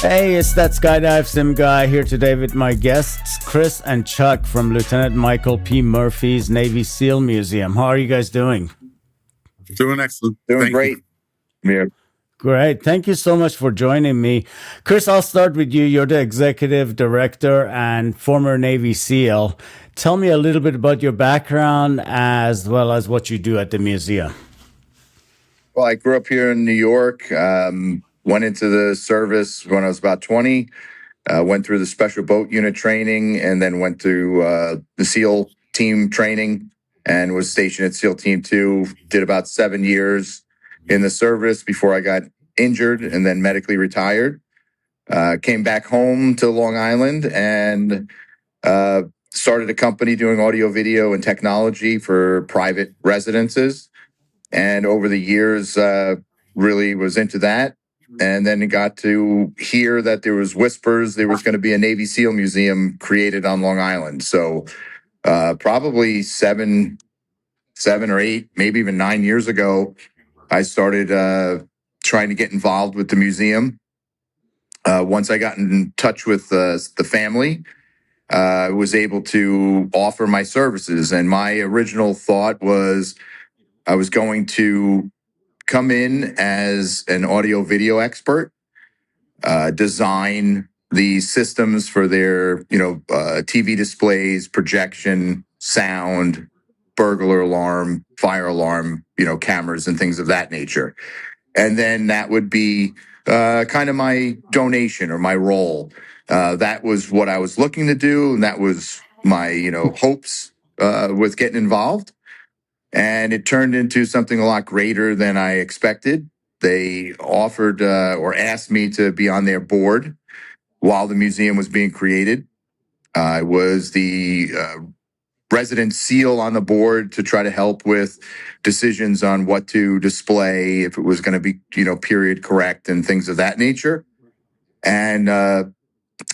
Hey, it's that Skydive Sim guy here today with my guests, Chris and Chuck from Lieutenant Michael P. Murphy's Navy SEAL Museum. How are you guys doing? Doing excellent. Doing great. Yeah. Great. Thank you so much for joining me. Chris, I'll start with you. You're the executive director and former Navy SEAL. Tell me a little bit about your background as well as what you do at the museum. Well, I grew up here in New York, went into the service when I was about 20, went through the special boat unit training, and then went through the SEAL team training and was stationed at SEAL Team 2. Did about 7 years in the service before I got injured and then medically retired. Came back home to Long Island and started a company doing audio, video, and technology for private residences. And over the years, really was into that. And then it got to hear that there was whispers there was going to be a Navy SEAL museum created on Long Island. So probably seven or eight, maybe even 9 years ago, I started trying to get involved with the museum. Once I got in touch with the family, I was able to offer my services. And my original thought was I was going to come in as an audio video expert, design the systems for their, TV displays, projection, sound, burglar alarm, fire alarm, cameras and things of that nature. And then that would be kind of my donation or my role. That was what I was looking to do. And that was my, hopes with getting involved. And it turned into something a lot greater than I expected. They offered or asked me to be on their board while the museum was being created. I was the resident SEAL on the board to try to help with decisions on what to display, if it was going to be, period correct and things of that nature. And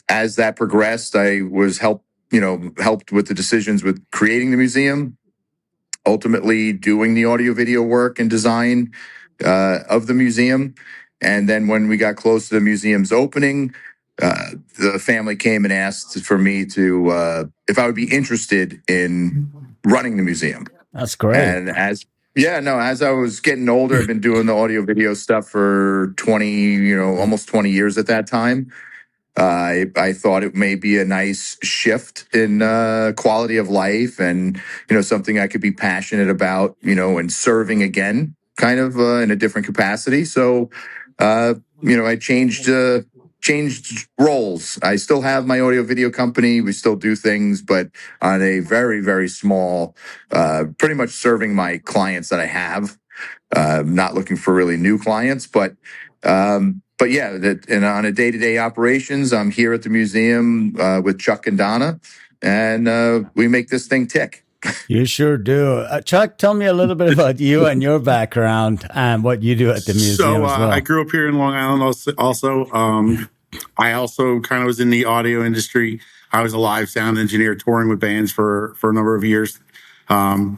as that progressed, I was helped with the decisions with creating the museum, ultimately doing the audio video work and design of the museum. And then when we got close to the museum's opening, the family came and asked for me to, if I would be interested in running the museum. That's great. And as I was getting older, I've been doing the audio video stuff for almost 20 years at that time. I thought it may be a nice shift in quality of life and, something I could be passionate about, and serving again, kind of in a different capacity. So, I changed roles. I still have my audio video company. We still do things, but on a very, very small, pretty much serving my clients that I have, not looking for really new clients, but yeah, and on a day-to-day operations, I'm here at the museum with Chuck and Donna, and we make this thing tick. You sure do. Chuck, tell me a little bit about you and your background and what you do at the museum. So as well. I grew up here in Long Island also. I also kind of was in the audio industry. I was a live sound engineer touring with bands for a number of years. So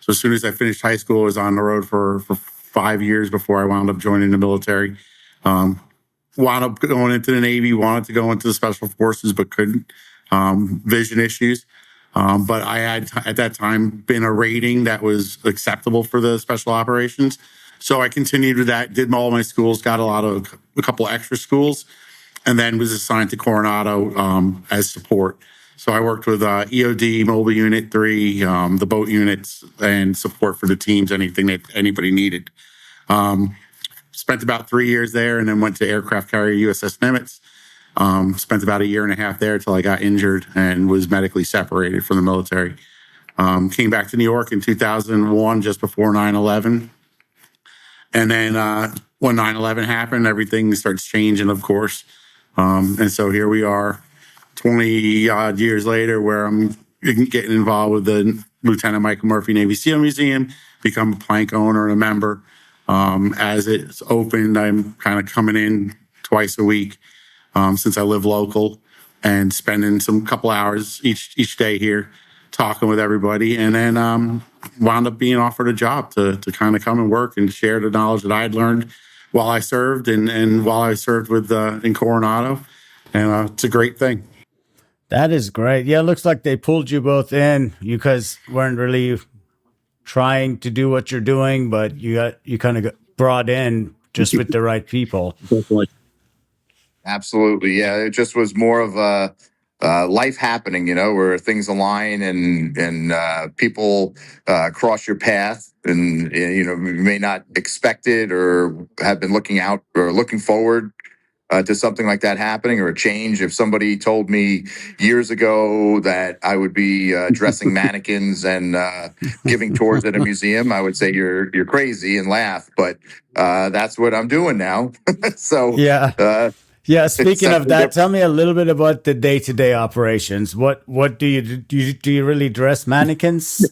as soon as I finished high school, I was on the road for 5 years before I wound up joining the military. Wound up going into the Navy, wanted to go into the Special Forces, but couldn't. Vision issues. But I had, at that time, been a rating that was acceptable for the special operations. So I continued with that, did all my schools, got a couple extra schools, and then was assigned to Coronado as support. So I worked with EOD, Mobile Unit 3, the boat units, and support for the teams, anything that anybody needed. Spent about 3 years there and then went to aircraft carrier USS Nimitz. Spent about 1.5 years there until I got injured and was medically separated from the military. Came back to New York in 2001, just before 9/11. And then when 9/11 happened, everything starts changing, of course. And so here we are 20 odd years later, where I'm getting involved with the Lieutenant Michael Murphy Navy SEAL Museum, become a plank owner and a member. As it's opened, I'm kind of coming in twice a week since I live local and spending some couple hours each day here talking with everybody. And then wound up being offered a job to kind of come and work and share the knowledge that I had learned while I served and while I served with in Coronado, and it's a great thing. That is great. Yeah, it looks like they pulled you both in. You guys weren't really trying to do what you're doing, but you kind of got brought in just with the right people. Definitely. Absolutely. Yeah. It just was more of a life happening, where things align and people cross your path, and you may not expect it or have been looking out or looking forward to something like that happening, or a change. If somebody told me years ago that I would be dressing mannequins and giving tours at a museum, I would say you're crazy and laugh. But that's what I'm doing now. So Yeah. Yeah, speaking of that, different. tell me a little bit about the day-to-day operations. What do you do? Do you really dress mannequins?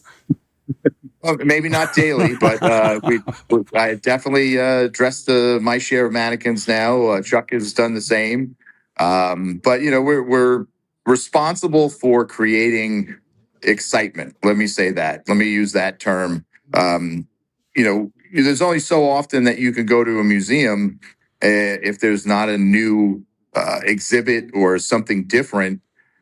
Well, maybe not daily, but I definitely dressed my share of mannequins now. Chuck has done the same, but we're responsible for creating excitement. Let me say that. Let me use that term. There's only so often that you can go to a museum if there's not a new exhibit or something different.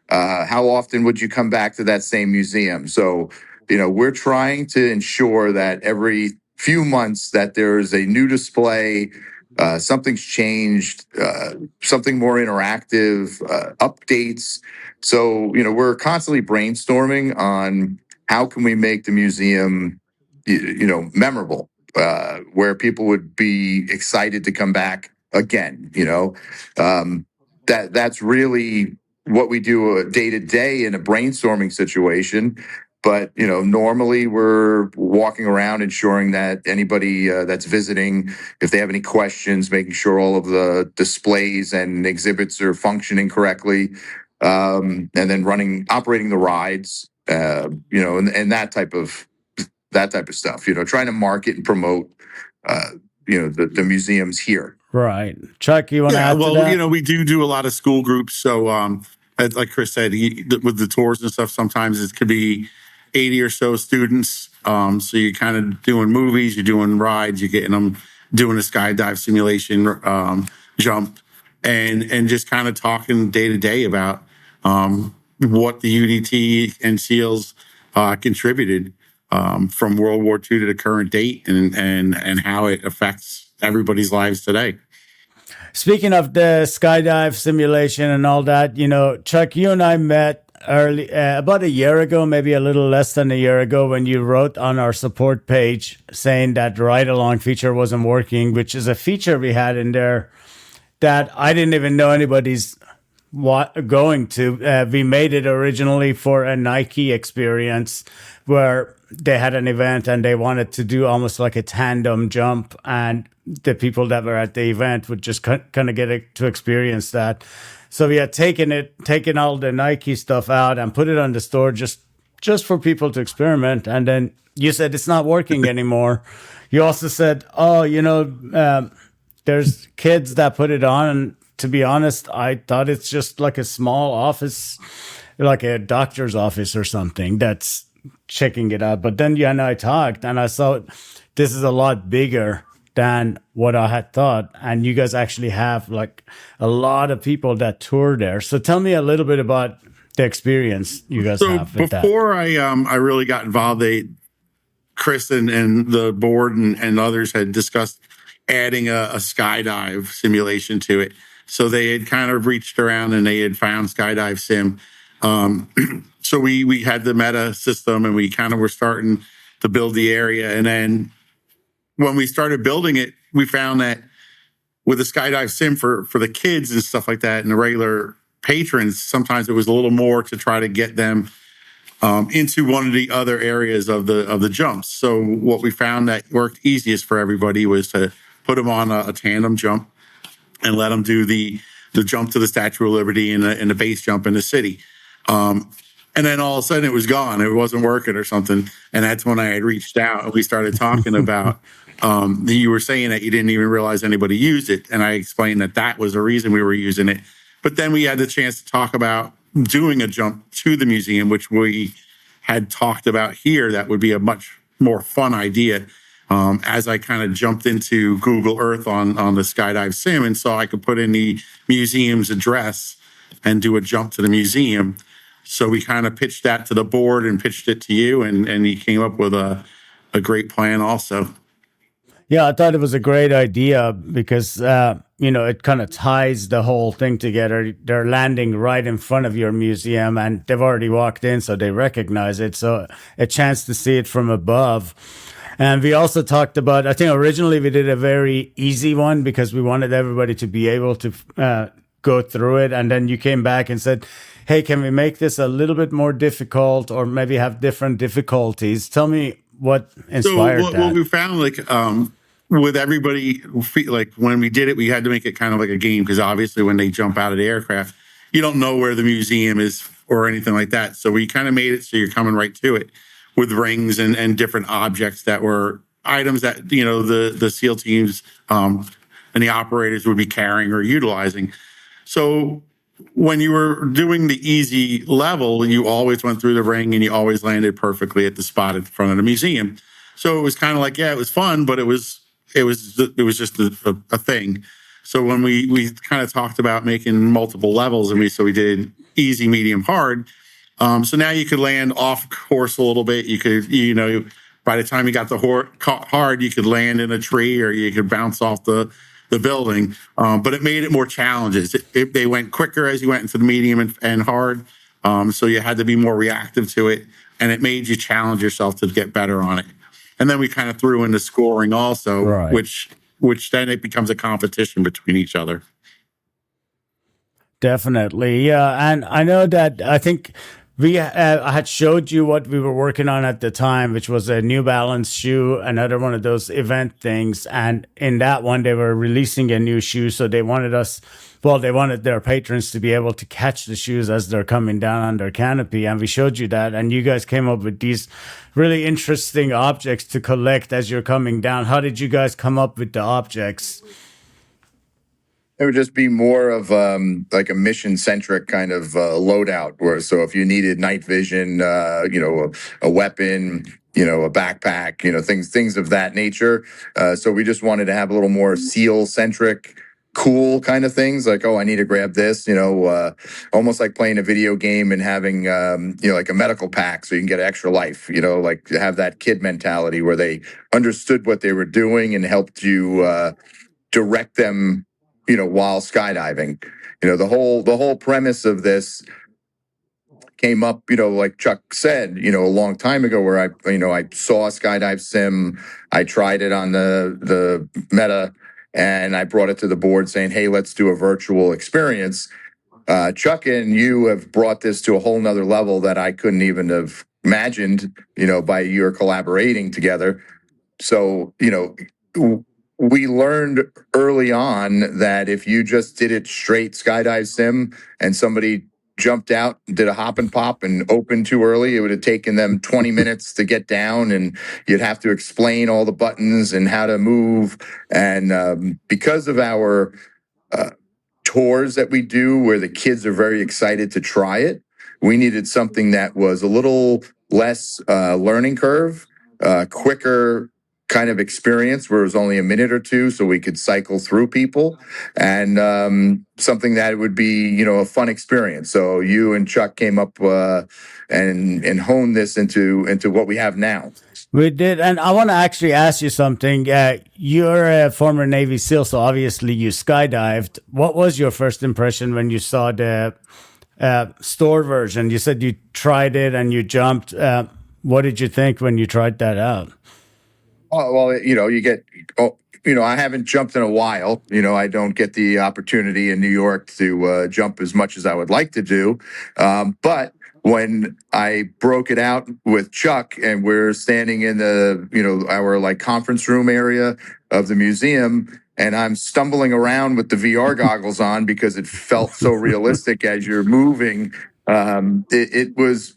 How often would you come back to that same museum? So we're trying to ensure that every few months that there is a new display, something's changed, something more interactive, updates. So, we're constantly brainstorming on how can we make the museum, memorable, where people would be excited to come back again. That's really what we do day to day in a brainstorming situation. But normally we're walking around ensuring that anybody that's visiting, if they have any questions, making sure all of the displays and exhibits are functioning correctly, and then operating the rides, and that type of stuff. Trying to market and promote, the museums here. Right. Chuck, you want to add to that? We do a lot of school groups. So, like Chris said, with the tours and stuff, sometimes it could be 80 or so students. So you're kind of doing movies, you're doing rides, you're getting them doing a skydive simulation jump, and just kind of talking day to day about what the UDT and SEALs contributed from World War II to the current date, and how it affects everybody's lives today. Speaking of the skydive simulation and all that, Chuck, you and I met early about a year ago, maybe a little less than a year ago, when you wrote on our support page saying that ride along feature wasn't working, which is a feature we had in there that I didn't even know anybody's going to. We made it originally for a Nike experience where they had an event and they wanted to do almost like a tandem jump, and the people that were at the event would just kind of get to experience that. So we had taken all the Nike stuff out and put it on the store just for people to experiment. And then you said it's not working anymore. You also said, there's kids that put it on. And to be honest, I thought it's just like a small office, like a doctor's office or something that's checking it out. But then you and I talked, and I saw this is a lot bigger than what I had thought. And you guys actually have like a lot of people that tour there. So tell me a little bit about the experience you guys have with that. Before I really got involved, Chris and the board and others had discussed adding a skydive simulation to it. So they had kind of reached around and they had found SKYDIVE SIM. So we had the meta system, and we kind of were starting to build the area. And then when we started building it, we found that with the skydive sim for the kids and stuff like that, and the regular patrons, sometimes it was a little more to try to get them into one of the other areas of the jumps. So what we found that worked easiest for everybody was to put them on a tandem jump and let them do the jump to the Statue of Liberty and the base jump in the city. And then all of a sudden it was gone. It wasn't working or something. And that's when I had reached out and we started talking about, you were saying that you didn't even realize anybody used it. And I explained that was the reason we were using it. But then we had the chance to talk about doing a jump to the museum, which we had talked about here. That would be a much more fun idea. as I kind of jumped into Google Earth on the Skydive Sim and saw I could put in the museum's address and do a jump to the museum. So we kind of pitched that to the board and pitched it to you, and you came up with a great plan also. Yeah, I thought it was a great idea because, it kind of ties the whole thing together. They're landing right in front of your museum and they've already walked in, so they recognize it. So a chance to see it from above. And we also talked about, I think originally we did a very easy one because we wanted everybody to be able to go through it. And then you came back and said, hey, can we make this a little bit more difficult or maybe have different difficulties? Tell me what inspired that. What we found, with everybody, like when we did it, we had to make it kind of like a game because obviously when they jump out of the aircraft, you don't know where the museum is or anything like that. So we kind of made it so you're coming right to it with rings and different objects that were items that, the SEAL teams and the operators would be carrying or utilizing. So when you were doing the easy level, you always went through the ring and you always landed perfectly at the spot at the front of the museum. So it was kind of like, yeah, it was fun, but it was just a thing. So when we kind of talked about making multiple levels, and we did easy, medium, hard. So now you could land off course a little bit. You could, by the time you got the hard, you could land in a tree or you could bounce off the building. But it made it more challenges. They went quicker as you went into the medium and hard. So you had to be more reactive to it, and it made you challenge yourself to get better on it. And then we kind of threw in the scoring also, Right. which then it becomes a competition between each other. Definitely. Yeah. And I know that I think I had showed you what we were working on at the time, which was a New Balance shoe, another one of those event things. And in that one, they were releasing a new shoe. So they wanted their patrons to be able to catch the shoes as they're coming down on their canopy. And we showed you that. And you guys came up with these really interesting objects to collect as you're coming down. How did you guys come up with the objects? It would just be more of like a mission-centric kind of loadout. So if you needed night vision, a weapon, a backpack, things of that nature. So we just wanted to have a little more SEAL-centric, cool kind of things. Like, oh, I need to grab this. Almost like playing a video game and having like a medical pack so you can get extra life. Like have that kid mentality where they understood what they were doing and helped you direct them. While skydiving, the whole premise of this came up, like Chuck said, a long time ago, where I saw a Skydive Sim, I tried it on the Meta, and I brought it to the board saying, hey, let's do a virtual experience. Chuck and you have brought this to a whole nother level that I couldn't even have imagined, by your collaborating together. So, we learned early on that if you just did it straight Skydive Sim and somebody jumped out, did a hop and pop and opened too early, it would have taken them 20 minutes to get down, and you'd have to explain all the buttons and how to move. And because of our tours that we do where the kids are very excited to try it, we needed something that was a little less learning curve, quicker kind of experience where it was only a minute or two so we could cycle through people, and something that would be, a fun experience. So you and Chuck came up and honed this into what we have now. We did. And I want to actually ask you something. You're a former Navy SEAL, so obviously you skydived. What was your first impression when you saw the store version? You said you tried it and you jumped. What did you think when you tried that out? Oh, well, you get, I haven't jumped in a while. I don't get the opportunity in New York to jump as much as I would like to do. But when I broke it out with Chuck and we're standing in the, our like conference room area of the museum, and I'm stumbling around with the VR goggles on because it felt so realistic as you're moving, it was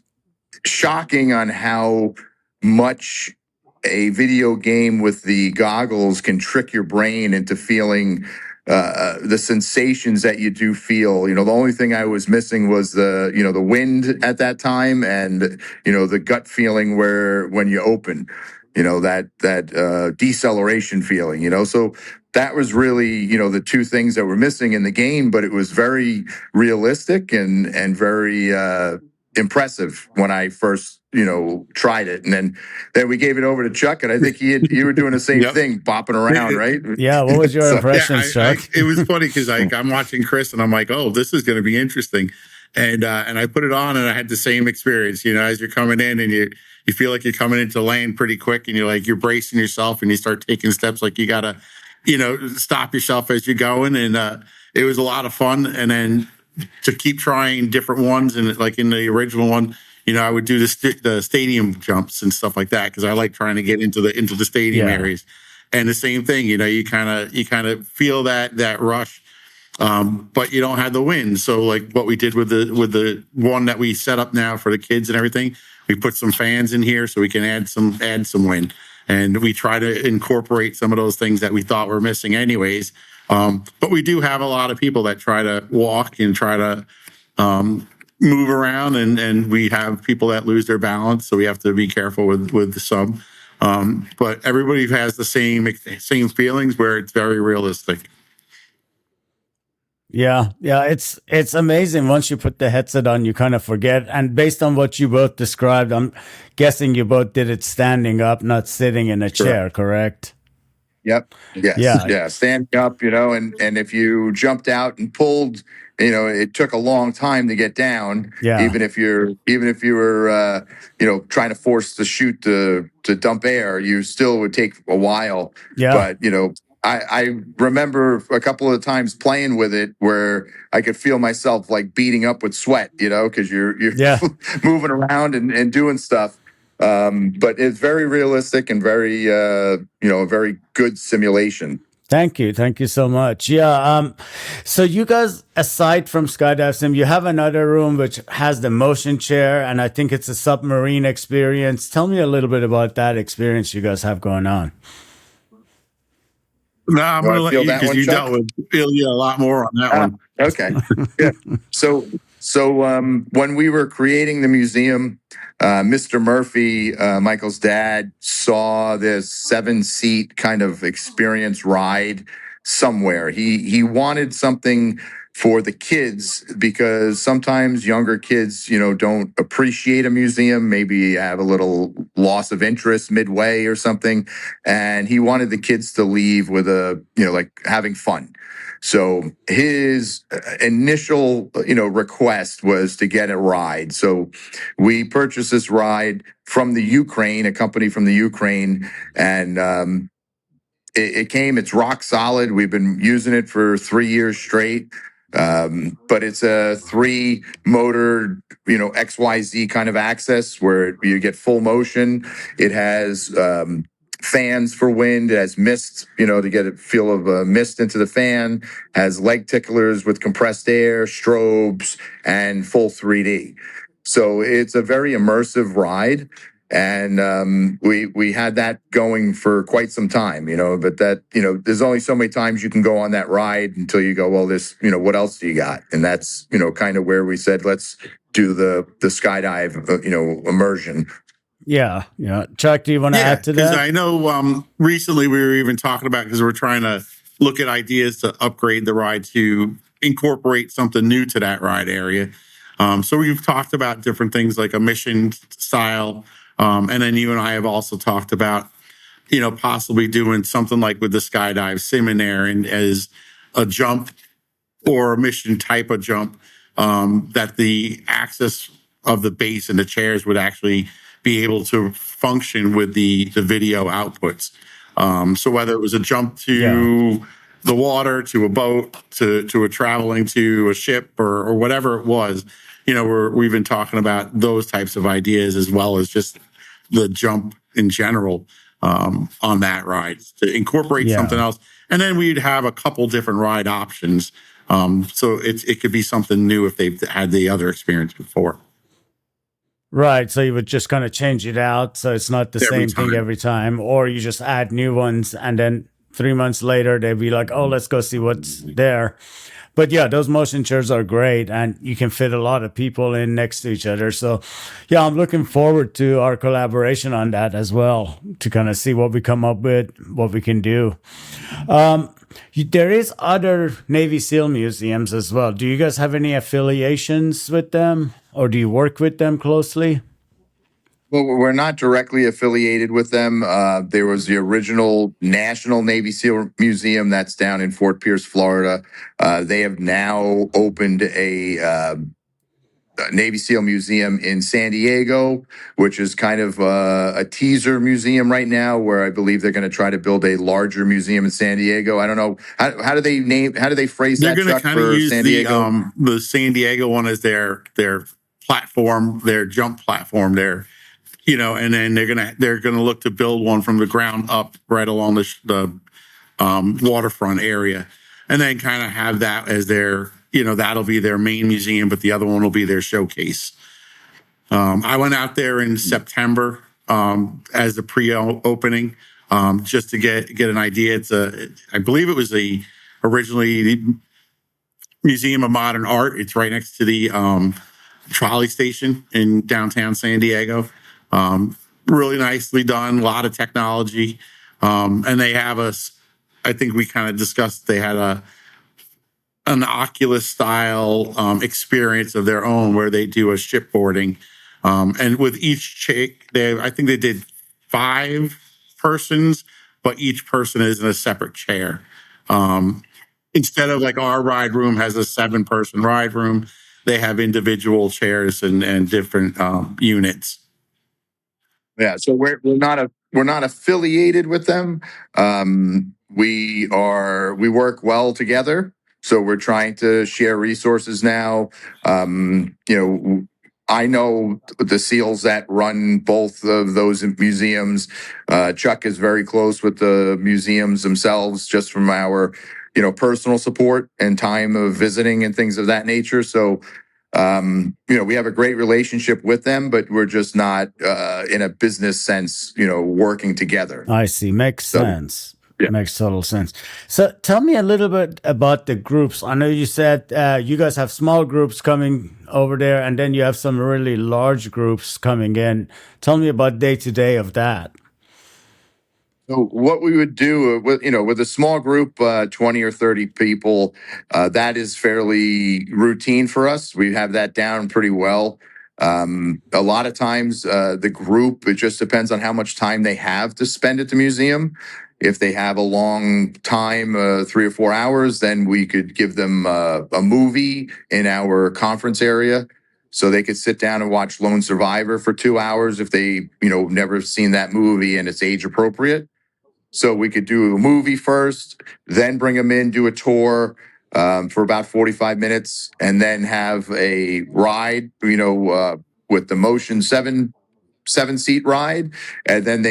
shocking on how much a video game with the goggles can trick your brain into feeling the sensations that you do feel. The only thing I was missing was the wind at that time and, the gut feeling when you open. that deceleration feeling, so that was really, the two things that were missing in the game, but it was very realistic and very impressive when I first, tried it. And then we gave it over to Chuck, and I think you were doing the same Yep. thing, bopping around, right? Yeah. What was your So- impressions, Chuck? It was funny because I'm watching Chris and I'm like, oh, this is going to be interesting. And I put it on and I had the same experience, as you're coming in and you feel like you're coming into land pretty quick and you're bracing yourself and you start taking steps like you got to, stop yourself as you're going. And it was a lot of fun. And then to keep trying different ones, and like in the original one, I would do the stadium jumps and stuff like that because I like trying to get into the stadium areas. And the same thing, you kind of feel that rush, but you don't have the wind. So like what we did with the one that we set up now for the kids and everything, we put some fans in here so we can add some wind, and we try to incorporate some of those things that we thought were missing anyways. But we do have a lot of people that try to walk and try to move around, and we have people that lose their balance, so we have to be careful with some. But everybody has the same feelings where it's very realistic. Yeah, it's amazing. Once you put the headset on, you kind of forget. And based on what you both described, I'm guessing you both did it standing up, not sitting in a chair, correct? Yep. Yes. Yeah. Standing up, and if you jumped out and pulled, it took a long time to get down. Yeah. Even if you were, trying to force the chute to dump air, you still would take a while. Yeah. But, I remember a couple of times playing with it where I could feel myself like beating up with sweat, because you're moving around and doing stuff. But it's very realistic and very, a very good simulation. Thank you so much. Yeah. So you guys, aside from Skydive Sim, you have another room which has the motion chair, and I think it's a submarine experience. Tell me a little bit about that experience you guys have going on. No, I'm going to let you, because you dealt with Ilya a lot more on that one. Okay. Yeah. So when we were creating the museum, Mr. Murphy, Michael's dad, saw this 7-seat kind of experience ride somewhere. He wanted something for the kids, because sometimes younger kids, don't appreciate a museum, maybe have a little loss of interest midway or something. And he wanted the kids to leave with like having fun. So his initial, request was to get a ride. So we purchased this ride from the Ukraine, a company from the Ukraine, and it came. It's rock solid. We've been using it for 3 years straight. But it's a 3-motor, XYZ kind of access where you get full motion. It has fans for wind. It has mist, to get a feel of mist into the fan. Has leg ticklers with compressed air, strobes, and full 3D. So it's a very immersive ride. And we had that going for quite some time, but that, there's only so many times you can go on that ride until you go, well, this, what else do you got? And that's, kind of where we said, let's do the skydive, immersion. Yeah. Chuck, do you want to add to that? Because I know recently we were even talking about, because we're trying to look at ideas to upgrade the ride to incorporate something new to that ride area. So we've talked about different things like a mission style. And then you and I have also talked about, possibly doing something like with the Skydive Sim in there, and as a jump or a mission type of jump, that the access of the base and the chairs would actually be able to function with the video outputs. So whether it was a jump to the water, to a boat, to a traveling to a ship, or whatever it was, we've been talking about those types of ideas, as well as just the jump in general on that ride, to incorporate something else. And then we'd have a couple different ride options. So it could be something new if they've had the other experience before. Right. So you would just kind of change it out, so it's not the same thing every time, or you just add new ones and then 3 months later, they'd be like, oh, let's go see what's there. But yeah, those motion chairs are great, and you can fit a lot of people in next to each other. So, yeah, I'm looking forward to our collaboration on that as well, to kind of see what we come up with, what we can do. There is other Navy SEAL museums as well. Do you guys have any affiliations with them, or do you work with them closely? Well, we're not directly affiliated with them. There was the original National Navy SEAL Museum that's down in Fort Pierce, Florida. They have now opened a Navy SEAL Museum in San Diego, which is kind of a teaser museum right now, where I believe they're going to try to build a larger museum in San Diego. I don't know how do they phrase They're that, going to Chuck, kind of for use San Diego? the San Diego one as their platform, their jump platform there. And then they're gonna look to build one from the ground up right along the waterfront area, and then kind of have that as their, that'll be their main museum, but the other one will be their showcase. I went out there in September as the pre-opening, just to get an idea. I believe it was originally the Museum of Modern Art. It's right next to the trolley station in downtown San Diego. Really nicely done, a lot of technology. And they have I think we kind of discussed, they had an Oculus style experience of their own, where they do a shipboarding. And with each chick, I think they did 5 persons, but each person is in a separate chair. Instead of like our ride room has a 7-person ride room, they have individual chairs and different units. Yeah, so we're not affiliated with them. We work well together. So we're trying to share resources now. I know the SEALs that run both of those museums. Chuck is very close with the museums themselves, just from our personal support and time of visiting and things of that nature. So we have a great relationship with them, but we're just not in a business sense, working together. I see. Makes sense. Yeah. Makes total sense. So tell me a little bit about the groups. I know you said you guys have small groups coming over there, and then you have some really large groups coming in. Tell me about day-to-day of that. So what we would do with a small group, 20 or 30 people, that is fairly routine for us. We have that down pretty well. A lot of times, the group, it just depends on how much time they have to spend at the museum. If they have a long time, 3 or 4 hours, then we could give them a movie in our conference area, so they could sit down and watch Lone Survivor for 2 hours if they, never seen that movie and it's age appropriate. So we could do a movie first, then bring them in, do a tour for about 45 minutes, and then have a ride, with the motion 7-seat ride, and then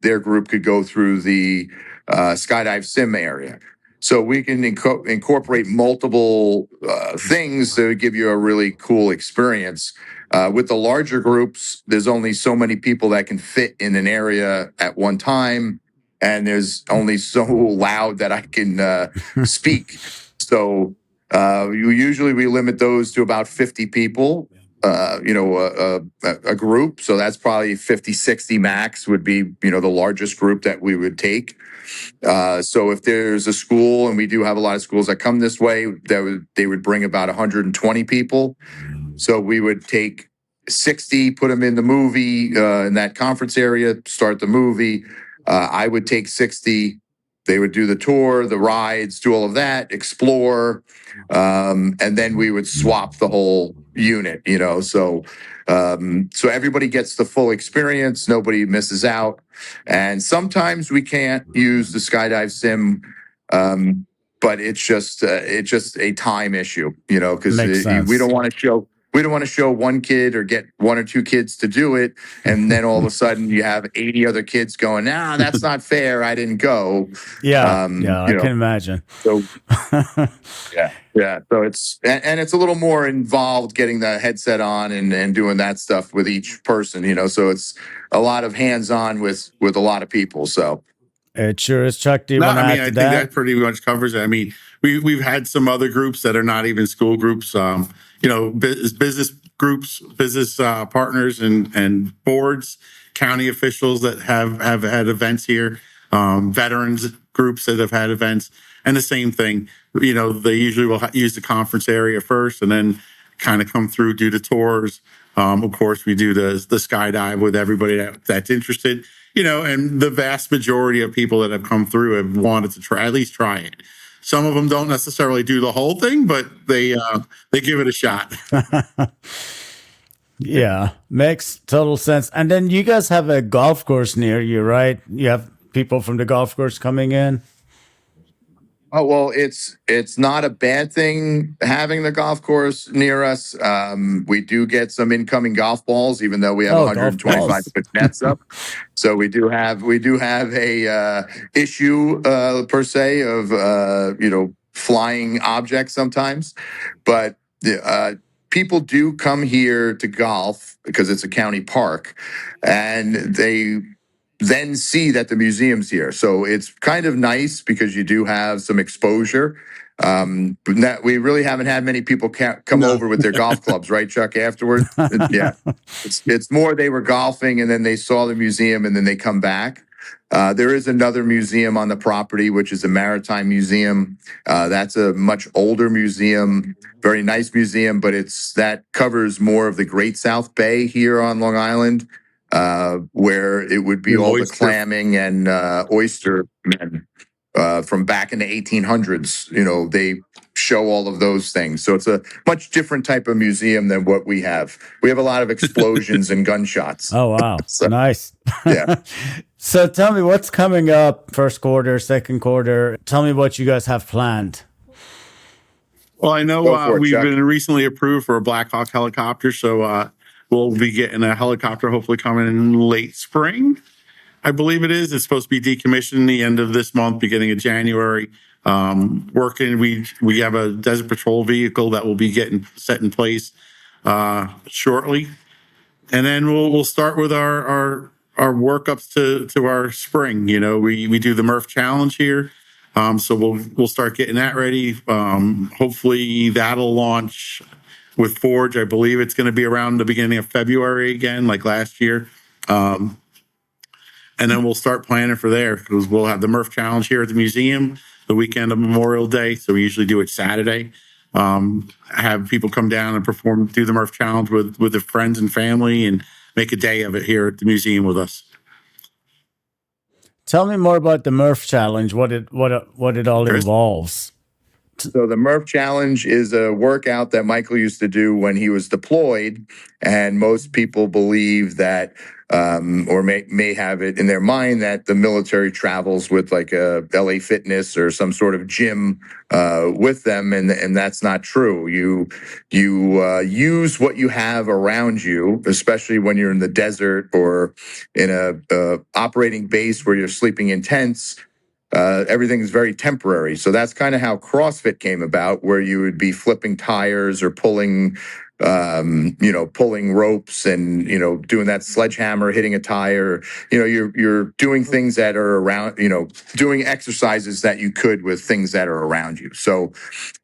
their group could go through the skydive sim area. So we can incorporate multiple things to give you a really cool experience. With the larger groups, there's only so many people that can fit in an area at one time, and there's only so loud that I can speak. So we limit those to about 50 people. A group. So that's probably 50, 60 max would be, the largest group that we would take. So if there's a school, and we do have a lot of schools that come this way, they would bring about 120 people. So we would take 60, put them in the movie, in that conference area, start the movie. I would take 60. They would do the tour, the rides, do all of that, explore, and then we would swap the whole unit, so everybody gets the full experience, nobody misses out. And sometimes we can't use the skydive sim, but it's just a time issue, because we don't want to show one kid or get 1 or 2 kids to do it, and then all of a sudden you have 80 other kids going, "Nah, that's not fair. I didn't go." Yeah, I can imagine. So yeah. So it's a little more involved getting the headset on and doing that stuff with each person, So it's a lot of hands-on with a lot of people. So It sure is. Chuck, do you No, want to I mean, add I to think that? that pretty much covers it. I mean, we've had some other groups that are not even school groups. Business groups, business partners, and boards, county officials that have had events here, veterans groups that have had events, and the same thing. They usually will use the conference area first, and then kind of come through, do the tours. Of course, we do the skydive with everybody that's interested. And the vast majority of people that have come through have wanted to at least try it. Some of them don't necessarily do the whole thing, but they give it a shot. Yeah, makes total sense. And then you guys have a golf course near you, right? You have people from the golf course coming in. Oh, well, it's not a bad thing having the golf course near us. We do get some incoming golf balls, even though we have Oh, golf 125 balls. foot nets up. So we do have a issue per se of flying objects sometimes, but people do come here to golf because it's a county park, and they then see that the museum's here. So it's kind of nice because you do have some exposure. But we really haven't had many people come No. over with their golf clubs, right, Chuck? Afterward, yeah, it's more they were golfing and then they saw the museum and then they come back. There is another museum on the property, which is a maritime museum. That's a much older museum, very nice museum, but that covers more of the Great South Bay here on Long Island. Where it would be all the clamming and oyster men from back in the 1800s. They show all of those things. So it's a much different type of museum than what we have. We have a lot of explosions and gunshots. Oh, wow. So, nice. yeah. So tell me what's coming up first quarter, second quarter. Tell me what you guys have planned. Well, I know Go for it, we've Chuck. been recently approved for a Black Hawk helicopter, so we'll be getting a helicopter hopefully coming in late spring. I believe it is. It's supposed to be decommissioned the end of this month, beginning of January. Working, we have a desert patrol vehicle that will be getting set in place shortly, and then we'll start with our workups to our spring. We do the Murph Challenge here, so we'll start getting that ready. Hopefully that'll launch with Forge. I believe it's going to be around the beginning of February again, like last year. And then we'll start planning for there because we'll have the Murph Challenge here at the museum the weekend of Memorial Day. So we usually do it Saturday. Have people come down and do the Murph Challenge with their friends and family and make a day of it here at the museum with us. Tell me more about the Murph Challenge, what it all Chris? involves. So the Murph Challenge is a workout that Michael used to do when he was deployed, and most people believe that, or may have it in their mind that the military travels with like a LA Fitness or some sort of gym with them, and that's not true. You use what you have around you, especially when you're in the desert or in a operating base where you're sleeping in tents. Everything is very temporary. So that's kind of how CrossFit came about, where you would be flipping tires or pulling ropes and, doing that sledgehammer, hitting a tire. You're doing things that are around, doing exercises that you could with things that are around you. So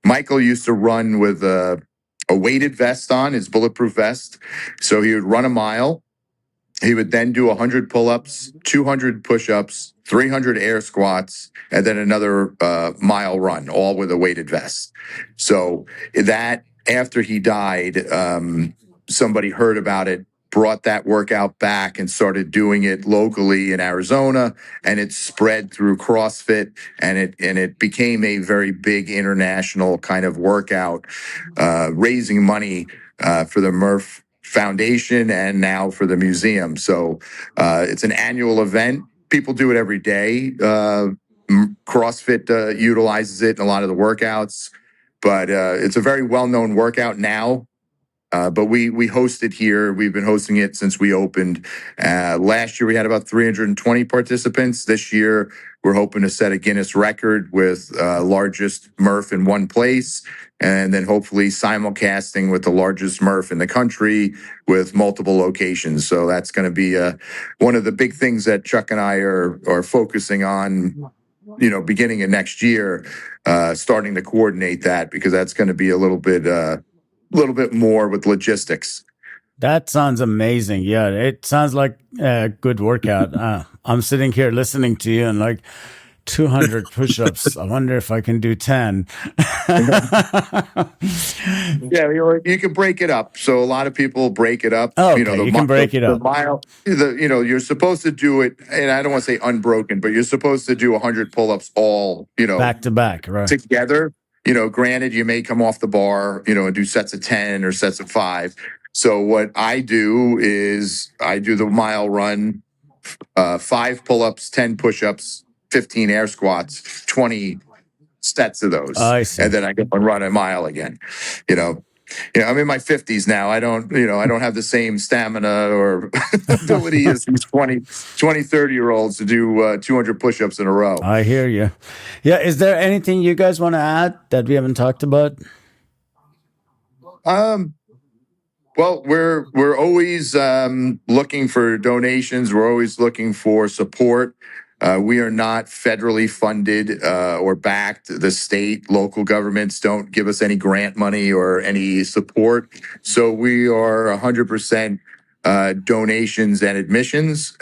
Michael used to run with a weighted vest on, his bulletproof vest. So he would run a mile. He would then do 100 pull-ups, 200 push-ups, 300 air squats, and then another mile run, all with a weighted vest. So that, after he died, somebody heard about it, brought that workout back and started doing it locally in Arizona, and it spread through CrossFit, and it became a very big international kind of workout, raising money for the Murph Foundation and now for the museum. So it's an annual event. People do it every day. CrossFit utilizes it in a lot of the workouts, but it's a very well-known workout now. But we host it here. We've been hosting it since we opened. Last year we had about 320 participants. This year we're hoping to set a Guinness record with largest MRF in one place, and then hopefully simulcasting with the largest MRF in the country with multiple locations. So that's going to be one of the big things that Chuck and I are focusing on, beginning of next year, starting to coordinate that, because that's going to be a little bit more with logistics. That sounds amazing. Yeah, it sounds like a good workout. I'm sitting here listening to you and like 200 push-ups. I wonder if I can do 10. Yeah, you can break it up. So a lot of people break it up. Oh, okay, you can break it up. The mile, you're supposed to do it, and I don't want to say unbroken, but you're supposed to do 100 pull-ups all, back to back, right? Together. Granted, you may come off the bar, and do sets of 10 or sets of 5. So what I do is I do the mile run, 5 pull-ups, 10 push-ups, 15 air squats, 20 sets of those. I see. And then I go and run a mile again. I'm in my 50s now. I don't have the same stamina or ability as these 20, 30-year-olds to do 200 push-ups in a row. I hear you. Yeah. Is there anything you guys want to add that we haven't talked about? Well, we're always looking for donations. We're always looking for support. We are not federally funded or backed. The state, local governments don't give us any grant money or any support. So we are 100% donations and admissions.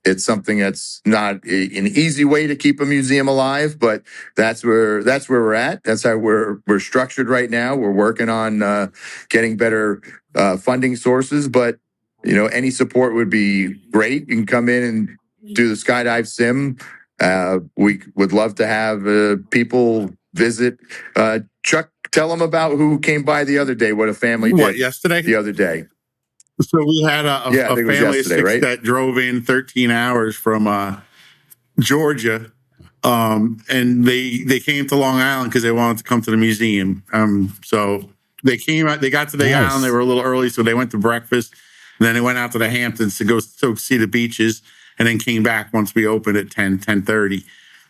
It's something that's not an easy way to keep a museum alive, but that's where we're at. That's how we're structured right now. We're working on getting better funding sources, but any support would be great. You can come in and do the Skydive Sim. We would love to have people visit. Chuck, tell them about who came by the other day. What a family did yesterday? The other day. So we had a family of 6 that drove in 13 hours from Georgia, and they came to Long Island because they wanted to come to the museum. So they came out. They got to the island. They were a little early, so they went to breakfast, and then they went out to the Hamptons to go see the beaches, and then came back once we opened at 10:30.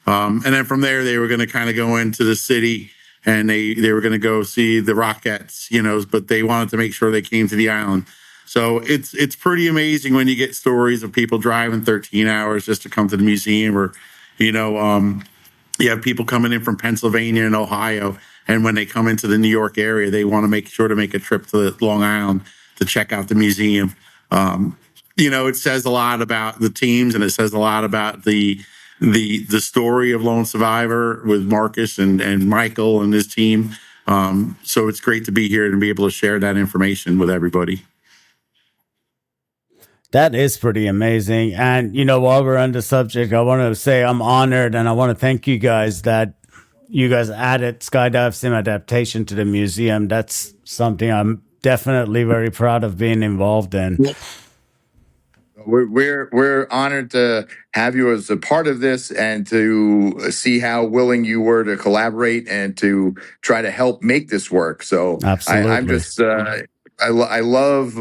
And then from there, they were going to kind of go into the city, and they were going to go see the Rockettes, but they wanted to make sure they came to the island. So it's pretty amazing when you get stories of people driving 13 hours just to come to the museum, or, you have people coming in from Pennsylvania and Ohio, and when they come into the New York area, they want to make sure to make a trip to Long Island to check out the museum. It says a lot about the teams, and it says a lot about the story of Lone Survivor with Marcus and Michael and his team. So it's great to be here and be able to share that information with everybody. That is pretty amazing. And, while we're on the subject, I want to say I'm honored, and I want to thank you guys that you guys added Skydive Sim adaptation to the museum. That's something I'm definitely very proud of being involved in. Yeah. We're honored to have you as a part of this, and to see how willing you were to collaborate and to try to help make this work. So absolutely. I'm just I love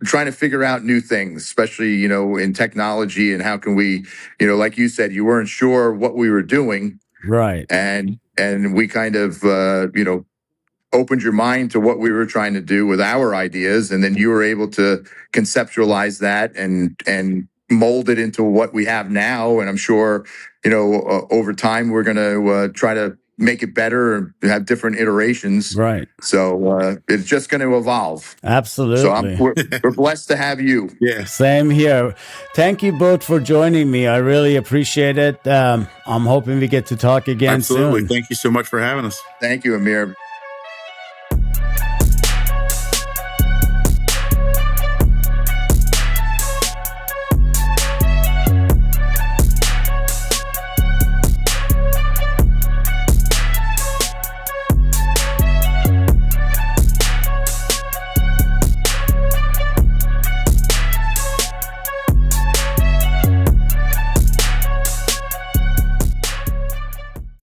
trying to figure out new things, especially in technology, and how can we, like you said, you weren't sure what we were doing, right? And we kind of opened your mind to what we were trying to do with our ideas, and then you were able to conceptualize that and mold it into what we have now. And I'm sure, over time we're going to try to make it better and have different iterations. Right. So it's just going to evolve. Absolutely. So we're blessed to have you. Yeah. Same here. Thank you both for joining me. I really appreciate it. I'm hoping we get to talk again soon. Absolutely. Thank you so much for having us. Thank you, Amir.